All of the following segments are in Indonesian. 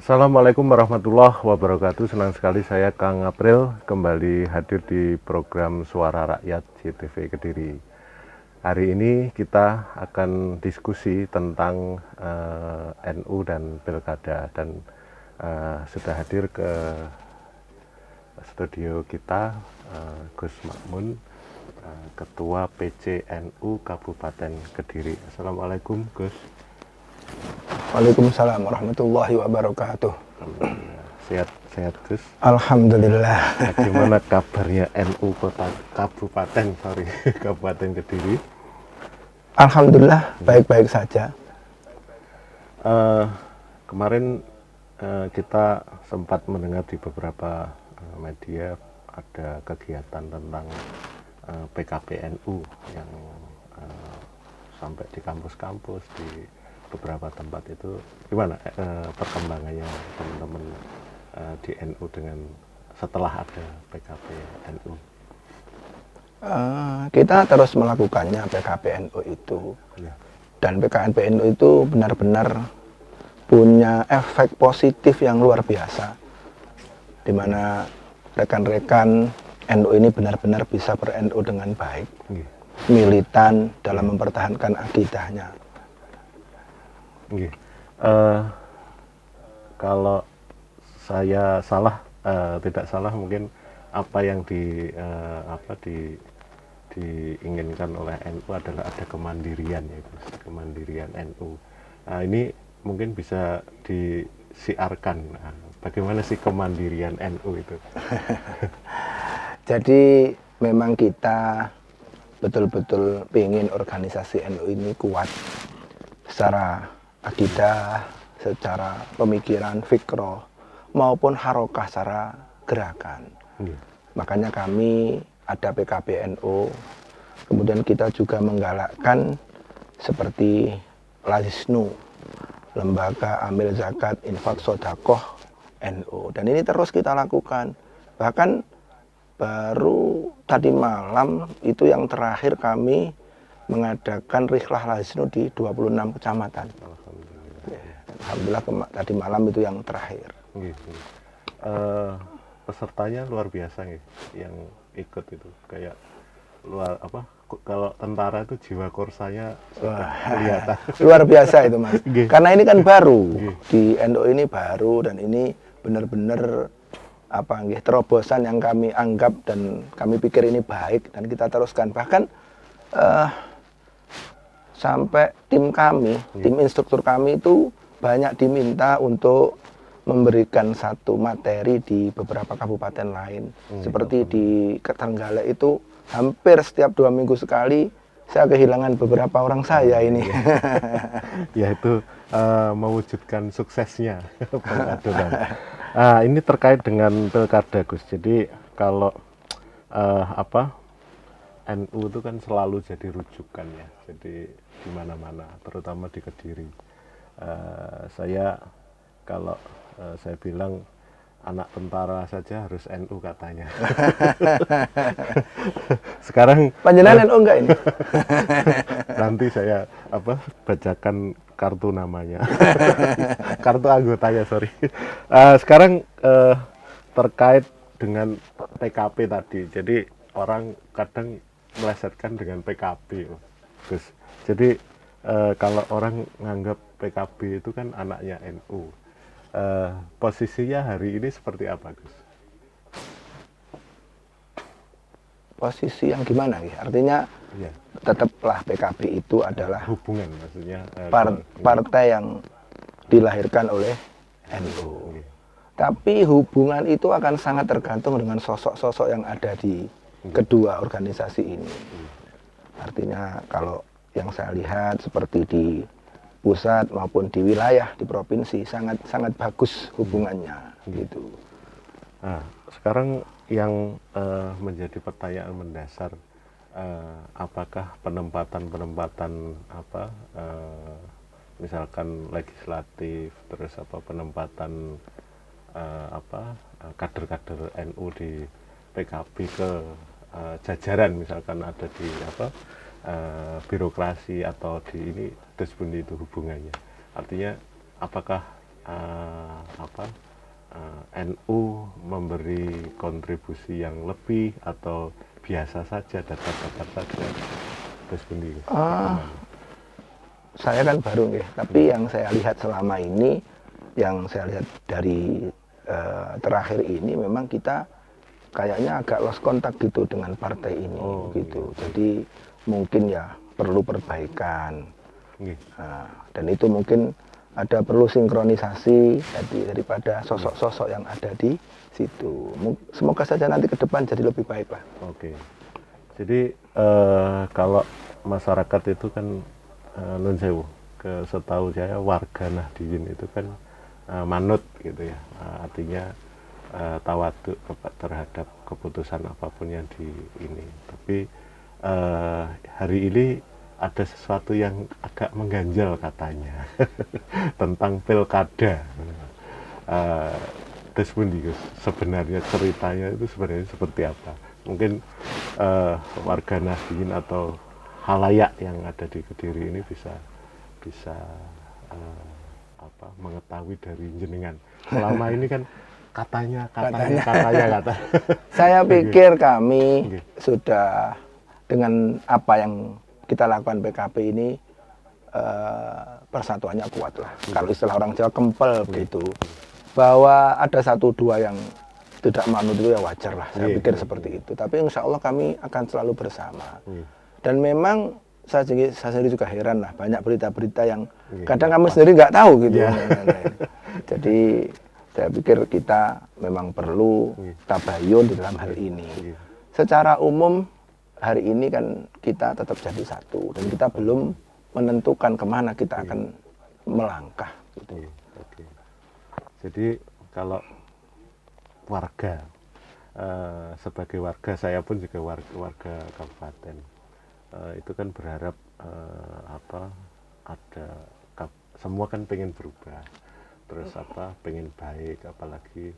Assalamualaikum warahmatullahi wabarakatuh. Senang sekali saya Kang April kembali hadir di program Suara Rakyat JTV Kediri. Hari ini kita akan diskusi tentang NU dan Pilkada, dan sudah hadir ke studio kita Gus Makmun, Ketua PCNU Kabupaten Kediri. Assalamualaikum Gus. Waalaikumsalam warahmatullahi wabarakatuh. Sehat Gus. Alhamdulillah. Bagaimana kabarnya NU Kabupaten Kediri? Alhamdulillah baik-baik saja. Kemarin kita sempat mendengar di beberapa media ada kegiatan tentang PKPNU yang sampai di kampus-kampus, di beberapa tempat itu. Gimana perkembangannya teman-teman di NU dengan setelah ada PKPNU? Kita terus melakukannya PKPNU itu, Ya. dan PKPNU itu benar-benar punya efek positif yang luar biasa, di mana rekan-rekan NU ini benar-benar bisa ber-NU dengan baik, militan dalam mempertahankan akidahnya. Kalau saya tidak salah, mungkin apa yang diinginkan oleh NU adalah ada kemandirian, yaitu kemandirian NU. Nah, ini mungkin bisa disiarkan. Nah, bagaimana sih kemandirian NU itu? Jadi memang kita betul-betul ingin organisasi NU ini kuat secara akidah, secara pemikiran, fikroh, maupun harokah secara gerakan. Makanya kami ada PKPNU, kemudian kita juga menggalakkan seperti Lazisnu, Lembaga Amil Zakat Infak Sodakoh NU, dan ini terus kita lakukan. Bahkan baru tadi malam itu yang terakhir kami mengadakan Rihlah Lazisnu di 26 kecamatan. Alhamdulillah tadi malam itu yang terakhir. Pesertanya luar biasa nih, yang ikut itu kayak kalau tentara itu jiwa korsanya kelihatan. Luar biasa itu, Mas. Karena ini kan baru di NU, ini baru, dan ini benar-benar terobosan yang kami anggap dan kami pikir ini baik, dan kita teruskan. Bahkan sampai tim kami, tim instruktur kami itu banyak diminta untuk memberikan satu materi di beberapa kabupaten lain. Seperti di Trenggalek itu hampir setiap 2 minggu sekali saya kehilangan beberapa orang saya ini. Yaitu mewujudkan suksesnya pengaturan. Ini terkait dengan Pilkada, Gus. Jadi kalau NU itu kan selalu jadi rujukan ya. Jadi di mana-mana, terutama di Kediri. Kalau saya bilang anak tentara saja harus NU katanya. Sekarang Panjenengan NU enggak ini? Nanti saya bacakan kartu namanya. Kartu anggotanya, sorry. Sekarang terkait dengan PKP tadi. Jadi orang kadang melesetkan dengan PKB, Gus. Jadi kalau orang nganggap PKB itu kan anaknya NU. Posisinya hari ini seperti apa, Gus? Posisi yang gimana ya? Artinya ya, tetaplah PKB itu adalah hubungan, maksudnya partai yang dilahirkan oleh NU. Tapi hubungan itu akan sangat tergantung dengan sosok-sosok yang ada di kedua organisasi ini. Artinya kalau yang saya lihat seperti di pusat maupun di wilayah, di provinsi, sangat bagus hubungannya gitu. Nah, sekarang yang menjadi pertanyaan mendasar, apakah penempatan misalkan legislatif, terus penempatan kader-kader NU di PKB ke jajaran, misalkan ada di birokrasi atau di ini, terus bunyi itu hubungannya. Artinya apakah NU memberi kontribusi yang lebih atau biasa saja, datar-datar saja, terus pundi? Saya kan baru ya, tapi yang saya lihat selama ini, yang saya lihat dari terakhir ini, memang kita kayaknya agak lost kontak gitu dengan partai ini, gitu. Iya. Jadi mungkin ya perlu perbaikan, Nggih. dan itu mungkin ada perlu sinkronisasi daripada sosok-sosok yang ada di situ. Semoga saja nanti ke depan jadi lebih baik lah. Oke. Jadi kalau masyarakat itu kan nun sewu, setahu saya warga Nahdliyin itu kan manut gitu ya, artinya tawaduk terhadap keputusan apapun yang di ini. Tapi hari ini ada sesuatu yang agak mengganjal katanya tentang pilkada. Terus sebenarnya ceritanya itu sebenarnya seperti apa? Mungkin warga Nahdliyin atau halayak yang ada di Kediri ini bisa mengetahui dari jenengan. Selama ini kan katanya. Saya pikir kami sudah dengan apa yang kita lakukan PKP ini persatuannya kuat lah. Kalau istilah orang Jawa kempel begitu. Bahwa ada 1-2 yang tidak manut itu ya wajar lah. Saya pikir seperti itu. Tapi insya Allah kami akan selalu bersama. Dan memang saya sendiri juga heran lah, banyak berita-berita yang kadang kami sendiri nggak tahu gitu. Jadi saya pikir kita memang perlu tabayun di dalam hal ini. Secara umum hari ini kan kita tetap jadi satu dan kita belum menentukan kemana kita akan melangkah. Gitu. Jadi kalau warga, sebagai warga, saya pun juga warga kabupaten, itu kan berharap ada semua kan pengen berubah, terus pengen baik, apalagi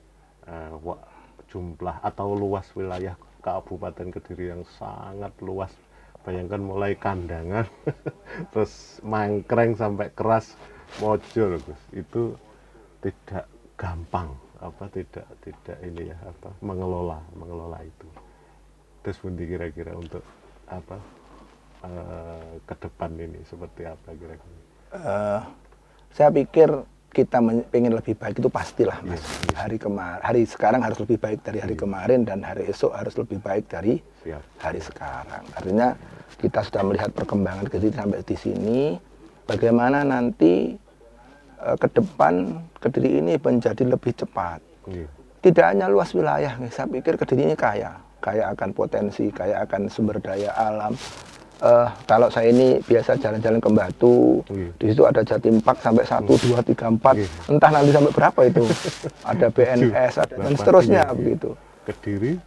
jumlah atau luas wilayah Kabupaten Kediri yang sangat luas. Bayangkan mulai kandangan terus Mangkreng sampai Keras Mojo, Gus, itu tidak gampang, tidak ini ya, mengelola itu. Terus pundi kira-kira untuk ke depan ini seperti apa kira-kira? Saya pikir kita pengen lebih baik itu pastilah, Mas. Hari sekarang harus lebih baik dari hari kemarin, dan hari esok harus lebih baik dari hari sekarang. Artinya kita sudah melihat perkembangan Kediri sampai di sini. Bagaimana nanti ke depan Kediri ini menjadi lebih cepat. Tidak hanya luas wilayah, saya pikir Kediri ini kaya akan potensi, kaya akan sumber daya alam. Kalau saya ini biasa jalan-jalan ke Batu, di situ ada Jatim Park sampai 1, 2, 3, 4, entah nanti sampai berapa itu. Ada BNS, dan seterusnya begitu. Kediri.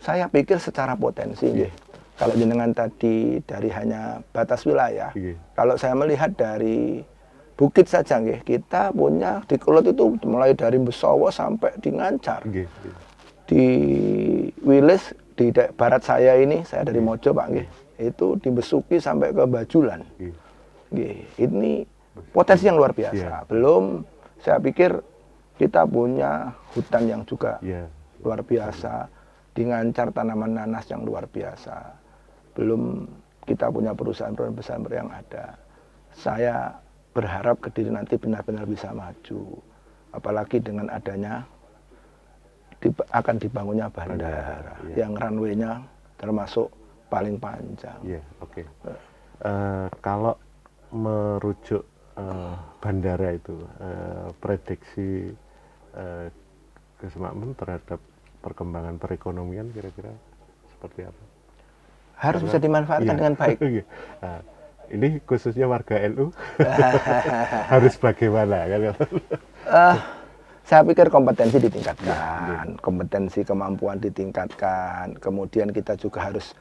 Saya pikir secara potensi, kalau jenengan tadi dari hanya batas wilayah, kalau saya melihat dari bukit saja, kita punya di Kelot itu mulai dari Besowo sampai di Ngancar. Di Wilis, di barat saya ini, saya dari Mojo, Pak, itu di Besuki sampai ke Bajulan. Ini potensi yang luar biasa. Belum, saya pikir kita punya hutan yang juga luar biasa. Di Ngancar tanaman nanas yang luar biasa. Belum kita punya perusahaan-perusahaan besar yang ada. Saya berharap Kediri nanti benar-benar bisa maju. Apalagi dengan adanya akan dibangunnya bandara, yang runway-nya termasuk paling panjang. Kalau merujuk bandara itu, prediksi Gus Makmun terhadap perkembangan perekonomian kira-kira seperti apa? Harus bisa dimanfaatkan dengan baik. Ini khususnya warga NU harus bagaimana kan? Saya pikir kompetensi ditingkatkan, kompetensi kemampuan ditingkatkan, kemudian kita juga harus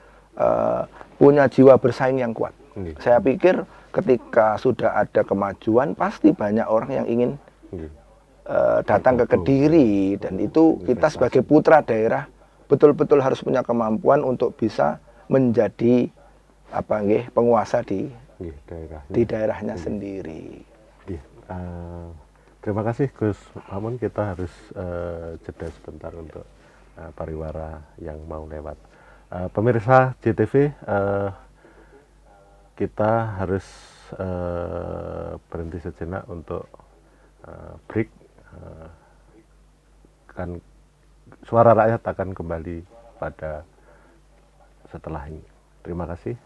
punya jiwa bersaing yang kuat. Saya pikir ketika sudah ada kemajuan, pasti banyak orang yang ingin datang ke Kediri, dan itu kita sebagai putra daerah betul-betul harus punya kemampuan untuk bisa menjadi penguasa di daerahnya sendiri. Terima kasih Gus Mamun, kita harus jeda sebentar untuk pariwara yang mau lewat. Pemirsa JTV, kita harus berhenti sejenak untuk break. Kan suara rakyat akan kembali pada setelah ini. Terima kasih.